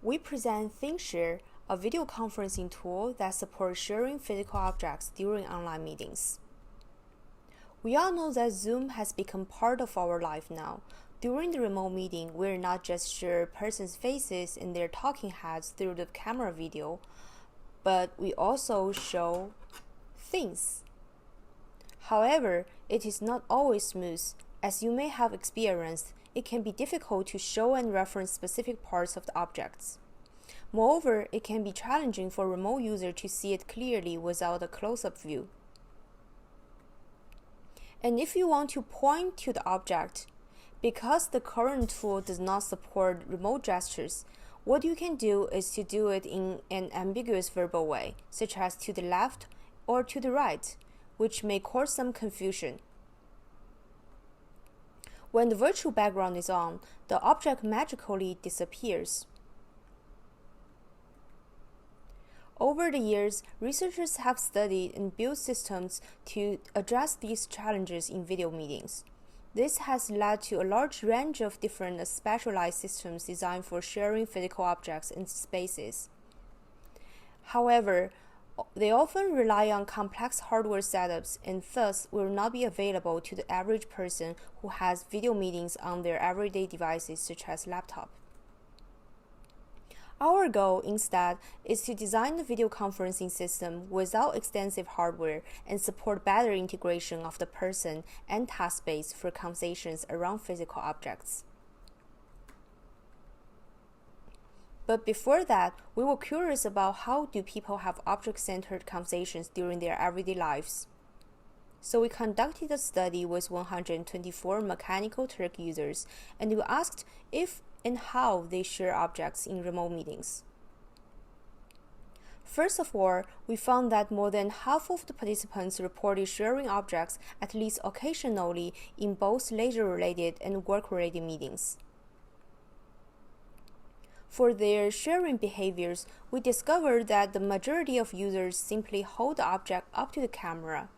we present ThingShare, a video conferencing tool that supports sharing physical objects during online meetings. We all know that Zoom has become part of our life now. During the remote meeting, we're not just share persons' faces and their talking heads through the camera video, but we also show things. However, it is not always smooth. As you may have experienced, it can be difficult to show and reference specific parts of the objects. Moreover, it can be challenging for a remote user to see it clearly without a close-up view. And if you want to point to the object, because the current tool does not support remote gestures, what you can do is to do it in an ambiguous verbal way, such as to the left or to the right, which may cause some confusion. When the virtual background is on, the object magically disappears. Over the years, researchers have studied and built systems to address these challenges in video meetings. This has led to a large range of different specialized systems designed for sharing physical objects and spaces. However, they often rely on complex hardware setups and thus will not be available to the average person who has video meetings on their everyday devices such as laptop. Our goal, instead, is to design the video conferencing system without extensive hardware and support better integration of the person and task space for conversations around physical objects. But before that, we were curious about how do people have object-centered conversations during their everyday lives. So we conducted a study with 124 Mechanical Turk users, and we asked if and how they share objects in remote meetings. First of all, we found that more than half of the participants reported sharing objects at least occasionally in both leisure-related and work-related meetings. For their sharing behaviors, we discovered that the majority of users simply hold the object up to the camera.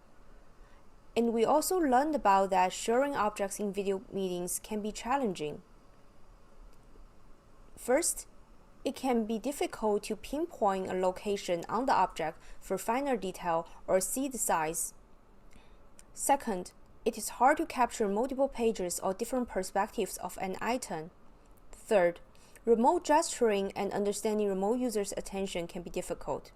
And we also learned about that sharing objects in video meetings can be challenging. First, it can be difficult to pinpoint a location on the object for finer detail or see the size. Second, it is hard to capture multiple pages or different perspectives of an item. Third, remote gesturing and understanding remote users' attention can be difficult.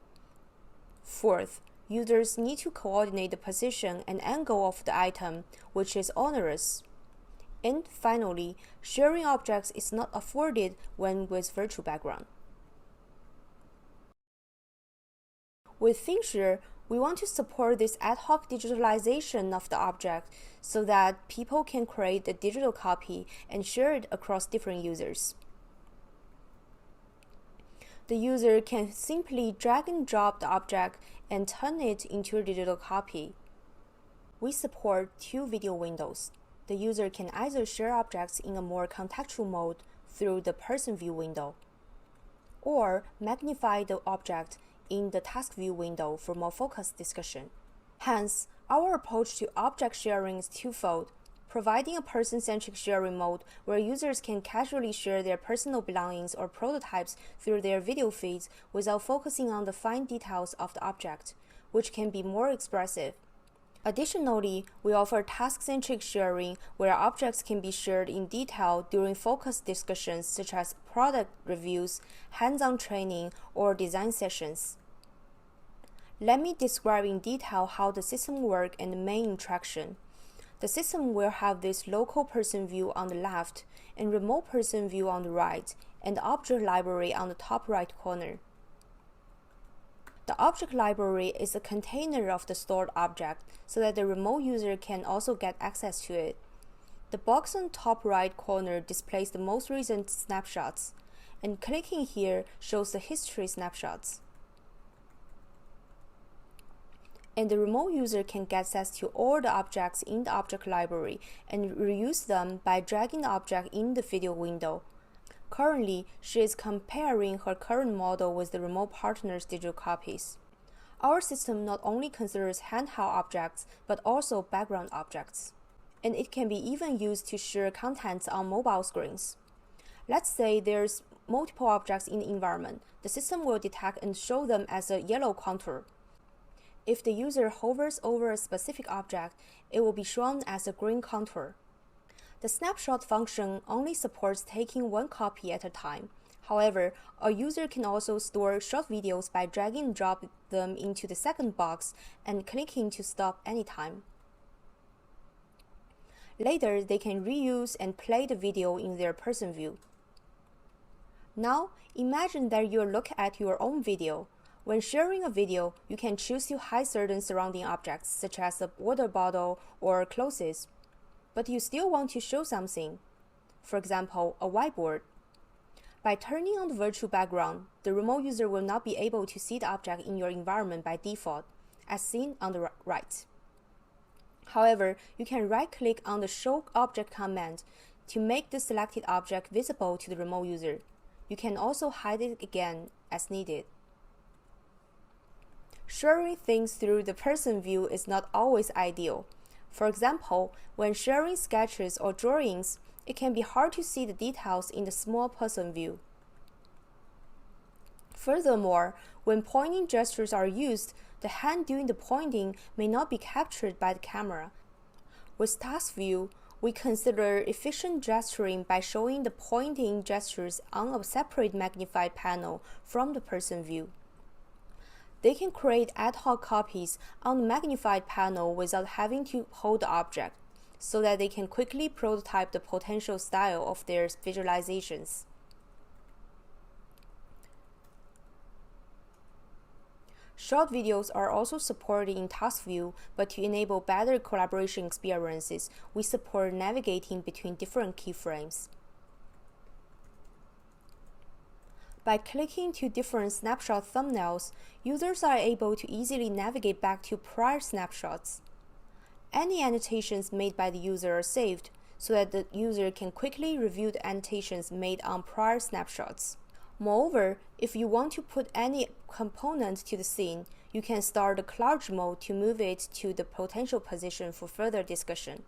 Fourth, users need to coordinate the position and angle of the item, which is onerous. And finally, sharing objects is not afforded when with virtual background. With ThingShare, we want to support this ad hoc digitalization of the object so that people can create a digital copy and share it across different users. The user can simply drag and drop the object and turn it into a digital copy. We support 2 video windows. The user can either share objects in a more contextual mode through the person view window, or magnify the object in the task view window for more focused discussion. Hence, our approach to object sharing is twofold, providing a person-centric sharing mode where users can casually share their personal belongings or prototypes through their video feeds without focusing on the fine details of the object, which can be more expressive. Additionally, we offer task-centric sharing where objects can be shared in detail during focused discussions such as product reviews, hands-on training, or design sessions. Let me describe in detail how the system works and the main interaction. The system will have this local person view on the left and remote person view on the right, and the object library on the top right corner. The object library is a container of the stored object so that the remote user can also get access to it. The box on top right corner displays the most recent snapshots, and clicking here shows the history snapshots. And the remote user can get access to all the objects in the object library and reuse them by dragging the object in the video window. Currently, she is comparing her current model with the remote partner's digital copies. Our system not only considers handheld objects, but also background objects. And it can be even used to share contents on mobile screens. Let's say there's multiple objects in the environment, the system will detect and show them as a yellow contour. If the user hovers over a specific object, it will be shown as a green contour. The snapshot function only supports taking one copy at a time. However, a user can also store short videos by dragging and drop them into the second box and clicking to stop anytime. Later, they can reuse and play the video in their person view. Now, imagine that you look at your own video. When sharing a video, you can choose to hide certain surrounding objects, such as a water bottle or clothes, but you still want to show something. For example, a whiteboard. By turning on the virtual background, the remote user will not be able to see the object in your environment by default, as seen on the right. However, you can right-click on the Show Object command to make the selected object visible to the remote user. You can also hide it again as needed. Sharing things through the person view is not always ideal. For example, when sharing sketches or drawings, it can be hard to see the details in the small person view. Furthermore, when pointing gestures are used, the hand doing the pointing may not be captured by the camera. With task view, we consider efficient gesturing by showing the pointing gestures on a separate magnified panel from the person view. They can create ad hoc copies on the magnified panel without having to hold the object, so that they can quickly prototype the potential style of their visualizations. Short videos are also supported in task view, but to enable better collaboration experiences, we support navigating between different keyframes. By clicking to different snapshot thumbnails, users are able to easily navigate back to prior snapshots. Any annotations made by the user are saved, so that the user can quickly review the annotations made on prior snapshots. Moreover, if you want to put any component to the scene, you can start the collage mode to move it to the potential position for further discussion.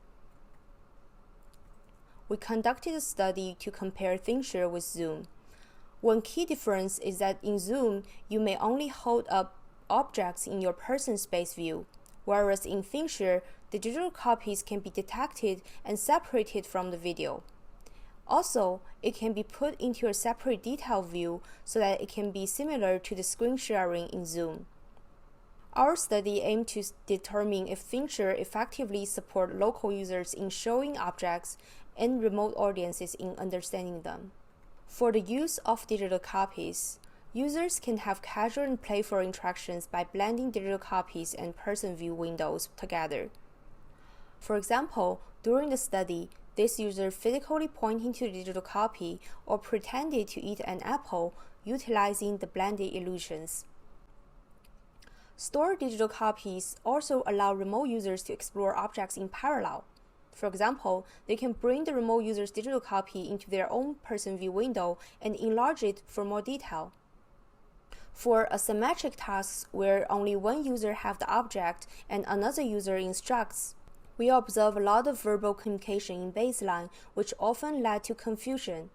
We conducted a study to compare ThingShare with Zoom. One key difference is that in Zoom, you may only hold up objects in your person space view, whereas in ThingShare, the digital copies can be detected and separated from the video. Also, it can be put into a separate detail view so that it can be similar to the screen sharing in Zoom. Our study aimed to determine if ThingShare effectively supports local users in showing objects and remote audiences in understanding them. For the use of digital copies, users can have casual and playful interactions by blending digital copies and person view windows together. For example, during the study, this user physically pointing to the digital copy or pretended to eat an apple, utilizing the blended illusions. Stored digital copies also allow remote users to explore objects in parallel. For example, they can bring the remote user's digital copy into their own person view window and enlarge it for more detail. For asymmetric tasks where only one user has the object and another user instructs, we observe a lot of verbal communication in baseline, which often led to confusion.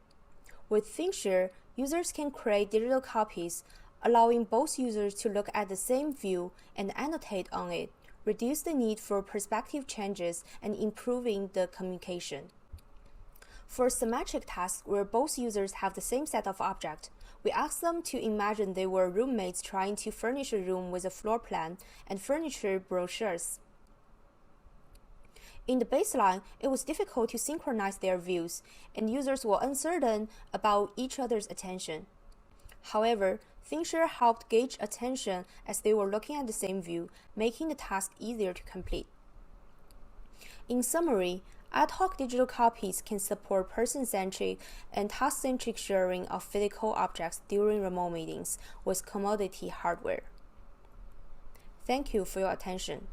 With ThingShare, users can create digital copies, allowing both users to look at the same view and annotate on it, reduce the need for perspective changes, and improving the communication. For symmetric tasks where both users have the same set of objects, we ask them to imagine they were roommates trying to furnish a room with a floor plan and furniture brochures. In the baseline, it was difficult to synchronize their views, and users were uncertain about each other's attention. However, ThingShare helped gauge attention as they were looking at the same view, making the task easier to complete. In summary, ad-hoc digital copies can support person-centric and task-centric sharing of physical objects during remote meetings with commodity hardware. Thank you for your attention.